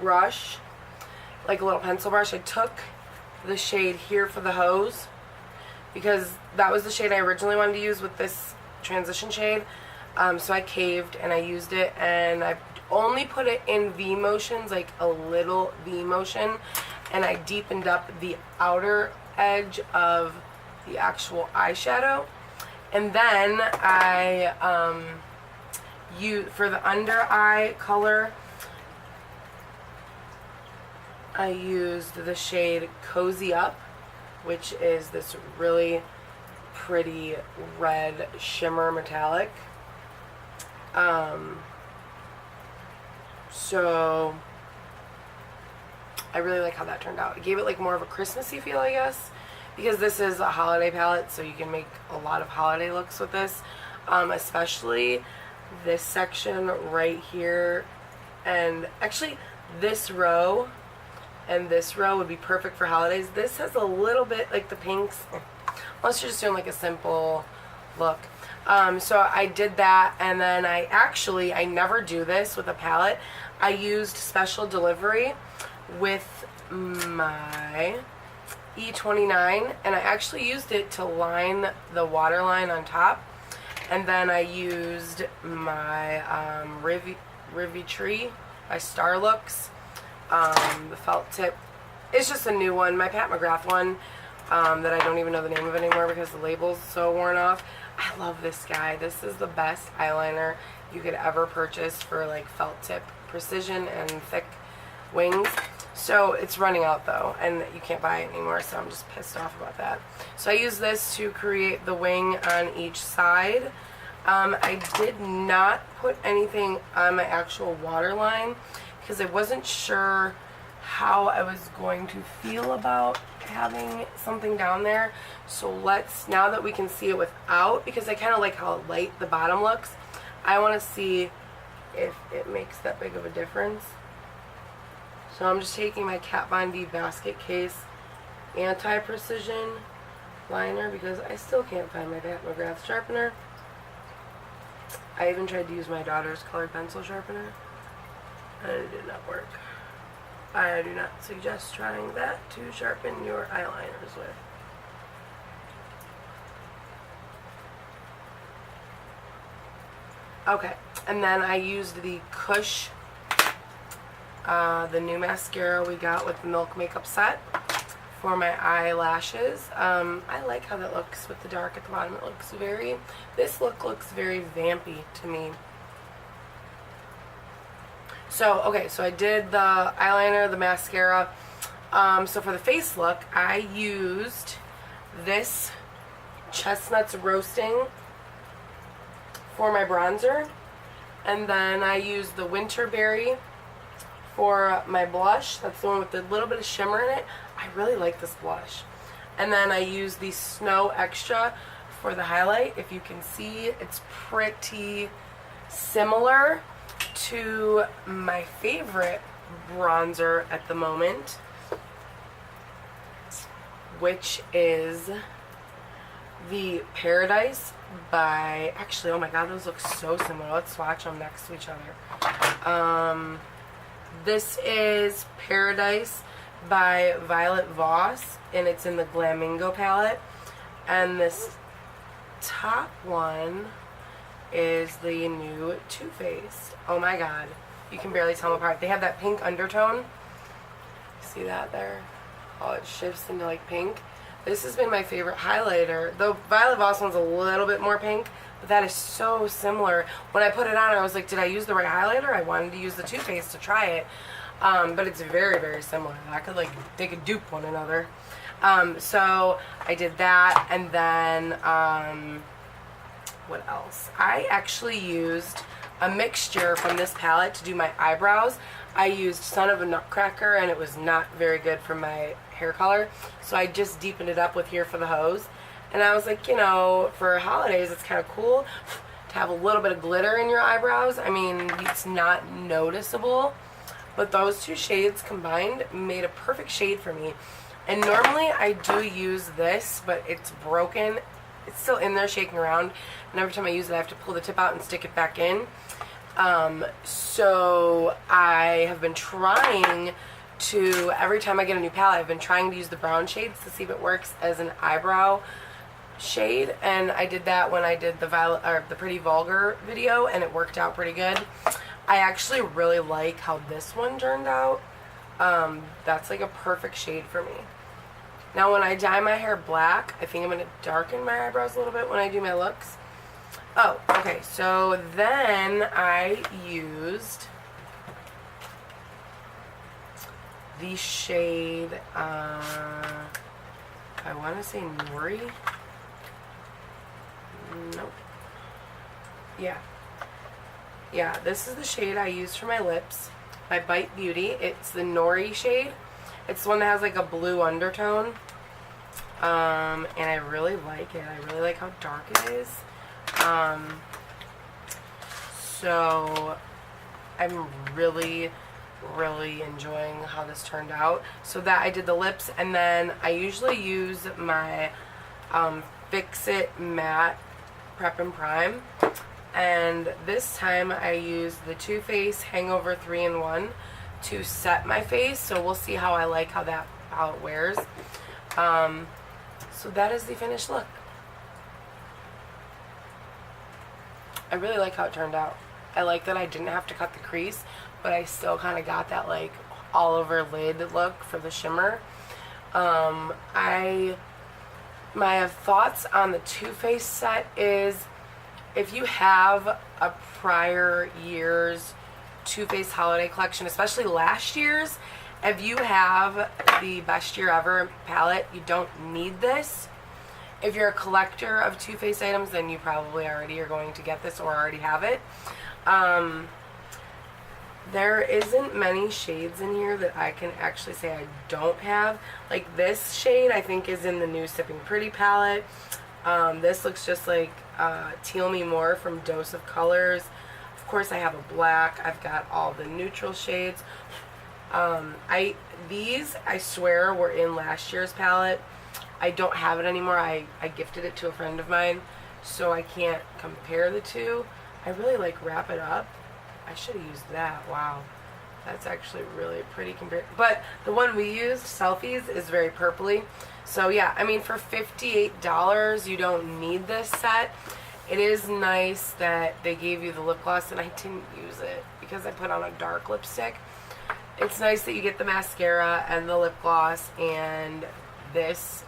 brush, like a little pencil brush. I took the shade here for the hose because that was the shade I originally wanted to use with this transition shade. So I caved and I used it, and I only put it in V motions, like a little V motion, and I deepened up the outer edge of the actual eyeshadow. And then I for the under eye color, I used the shade Cozy Up, which is this really pretty red shimmer metallic. So I really like how that turned out. It gave it like more of a Christmassy feel, I guess, because this is a holiday palette, so you can make a lot of holiday looks with this, especially this section right here, and actually this row and this row would be perfect for holidays. This has a little bit like the pinks, unless you're just doing like a simple look. So I did that, and then I never do this with a palette. I used Special Delivery with my E29, and I actually used it to line the waterline on top, and then I used my Rivi Tree by Starlooks, the felt tip. It's just a new one, my Pat McGrath one, that I don't even know the name of anymore because the label's so worn off. I love this guy. This is the best eyeliner you could ever purchase for like felt tip precision and thick wings. So it's running out though, and you can't buy it anymore, so I'm just pissed off about that. So I use this to create the wing on each side. I did not put anything on my actual waterline because I wasn't sure how I was going to feel about having something down there. So let's, now that we can see it without, because I kind of like how light the bottom looks, I want to see if it makes that big of a difference. So I'm just taking my Kat Von D Basket Case Anti-Precision liner because I still can't find my Pat McGrath sharpener. I even tried to use my daughter's colored pencil sharpener and it did not work. I do not suggest trying that to sharpen your eyeliners with. Okay, and then I used the Kush, the new mascara we got with the Milk Makeup Set for my eyelashes. I like how that looks with the dark at the bottom. It looks very, this look looks very vampy to me. So, okay, so I did the eyeliner, the mascara. So for the face look, I used this Chestnuts Roasting for my bronzer. And then I used the Winterberry for my blush. That's the one with a little bit of shimmer in it. I really like this blush. And then I used the Snow Extra for the highlight. If you can see, it's pretty similar to my favorite bronzer at the moment, which is the Paradise by, actually, oh my god, those look so similar. Let's swatch them next to each other. This is Paradise by Violet Voss, and it's in the Glamingo palette. And this top one is the new Too Faced. Oh my god, you can barely tell them apart. They have that pink undertone. See that there? Oh, it shifts into like pink. This has been my favorite highlighter. The Violet Voss one's a little bit more pink, but that is so similar. When I put it on, I was like, did I use the right highlighter? I wanted to use the Too Faced to try it. But it's very, very similar. I could like, they could dupe one another. So I did that, and then, what else? I actually used a mixture from this palette to do my eyebrows. I used Son of a Nutcracker, and it was not very good for my hair color. So I just deepened it up with Here for the Hose. And I was like, you know, for holidays, it's kind of cool to have a little bit of glitter in your eyebrows. I mean, it's not noticeable. But those two shades combined made a perfect shade for me. And normally I do use this, but it's broken. It's still in there shaking around. And every time I use it, I have to pull the tip out and stick it back in. So I have been trying to, every time I get a new palette, I've been trying to use the brown shades to see if it works as an eyebrow shade. And I did that when I did the Violet, or the Pretty Vulgar video, and it worked out pretty good. I actually really like how this one turned out. That's like a perfect shade for me. Now when I dye my hair black, I think I'm going to darken my eyebrows a little bit when I do my looks. Oh, okay, so then I used the shade, I want to say Nori. Nope. Yeah, this is the shade I used for my lips by Bite Beauty. It's the Nori shade. It's the one that has like a blue undertone. And I really like it. I really like how dark it is. So I'm really enjoying how this turned out. So that I did the lips, and then I usually use my Fix It Matte Prep and Prime. And this time I used the Too Faced Hangover 3-in-1 to set my face. So we'll see how I like how it wears. So that is the finished look. I really like how it turned out. I like that I didn't have to cut the crease, but I still kind of got that like all over lid look for the shimmer. My thoughts on the Too Faced set is, if you have a prior year's Too Faced holiday collection, especially last year's, if you have the Best Year Ever palette, you don't need this. If you're a collector of Too Faced items, then you probably already are going to get this or already have it. There isn't many shades in here that I can actually say I don't have. Like this shade I think is in the new Sipping Pretty palette. This looks just like Teal Me More from Dose of Colors. Of course I have a black. I've got all the neutral shades. These I swear were in last year's palette. I don't have it anymore. I gifted it to a friend of mine, so I can't compare the two. I really like Wrap It Up. I should have used that. Wow. That's actually really pretty compared. But the one we used, Selfies, is very purpley. So yeah, I mean for $58, you don't need this set. It is nice that they gave you the lip gloss and I didn't use it because I put on a dark lipstick. It's nice that you get the mascara and the lip gloss, and this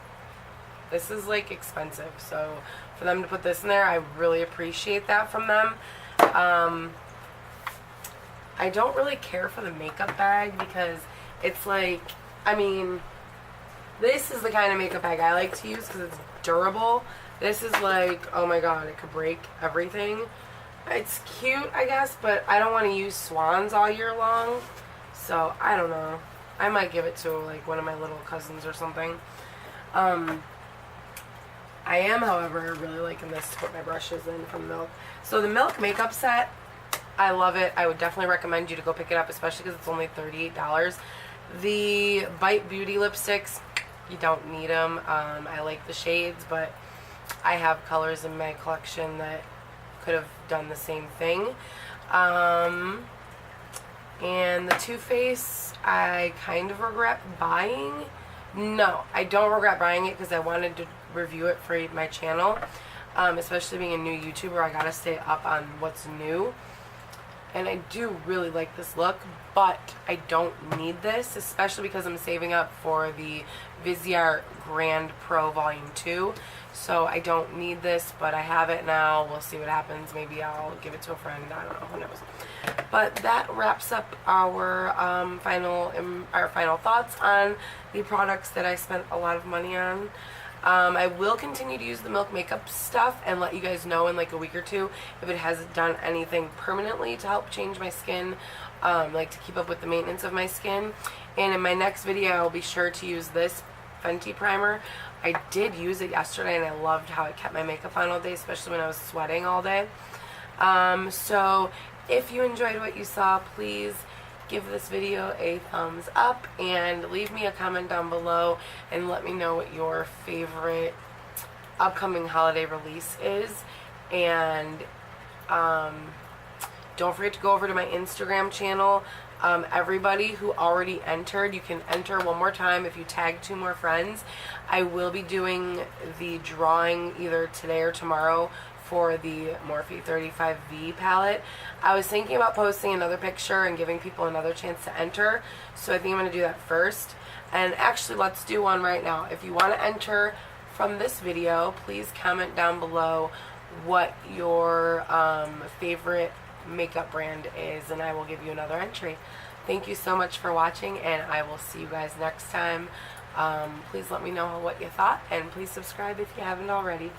is like expensive. So for them to put this in there, I really appreciate that from them. I don't really care for the makeup bag because it's like, I mean, this is the kind of makeup bag I like to use because it's durable. This is like, oh my god, it could break everything. It's cute, I guess, but I don't want to use Swans all year long. So, I don't know. I might give it to like one of my little cousins or something. I am, however, really liking this to put my brushes in from Milk. So the Milk makeup set, I love it. I would definitely recommend you to go pick it up, especially because it's only $38. The Bite Beauty lipsticks, you don't need them. I like the shades, but I have colors in my collection that could have done the same thing. And the Too Faced, I kind of regret buying. No, I don't regret buying it because I wanted to review it for my channel. Especially being a new YouTuber, I gotta stay up on what's new. And I do really like this look, but I don't need this, especially because I'm saving up for the Viseart Grand Pro Volume 2. So I don't need this, but I have it now. We'll see what happens. Maybe I'll give it to a friend. I don't know. Who knows? But that wraps up our final thoughts on the products that I spent a lot of money on. I will continue to use the Milk makeup stuff and let you guys know in like a week or two if it has done anything permanently to help change my skin, like to keep up with the maintenance of my skin. And in my next video, I'll be sure to use this Fenty primer. I did use it yesterday and I loved how it kept my makeup on all day, especially when I was sweating all day. So if you enjoyed what you saw, please give this video a thumbs up and leave me a comment down below and let me know what your favorite upcoming holiday release is. And don't forget to go over to my Instagram channel. Everybody who already entered, you can enter one more time if you tag 2 more friends. I will be doing the drawing either today or tomorrow for the Morphe 35V palette. I was thinking about posting another picture and giving people another chance to enter, so I think I'm going to do that first. And actually, let's do one right now. If you want to enter from this video, please comment down below what your favorite makeup brand is, and I will give you another entry. Thank you so much for watching, and I will see you guys next time. Please let me know what you thought, and please subscribe if you haven't already.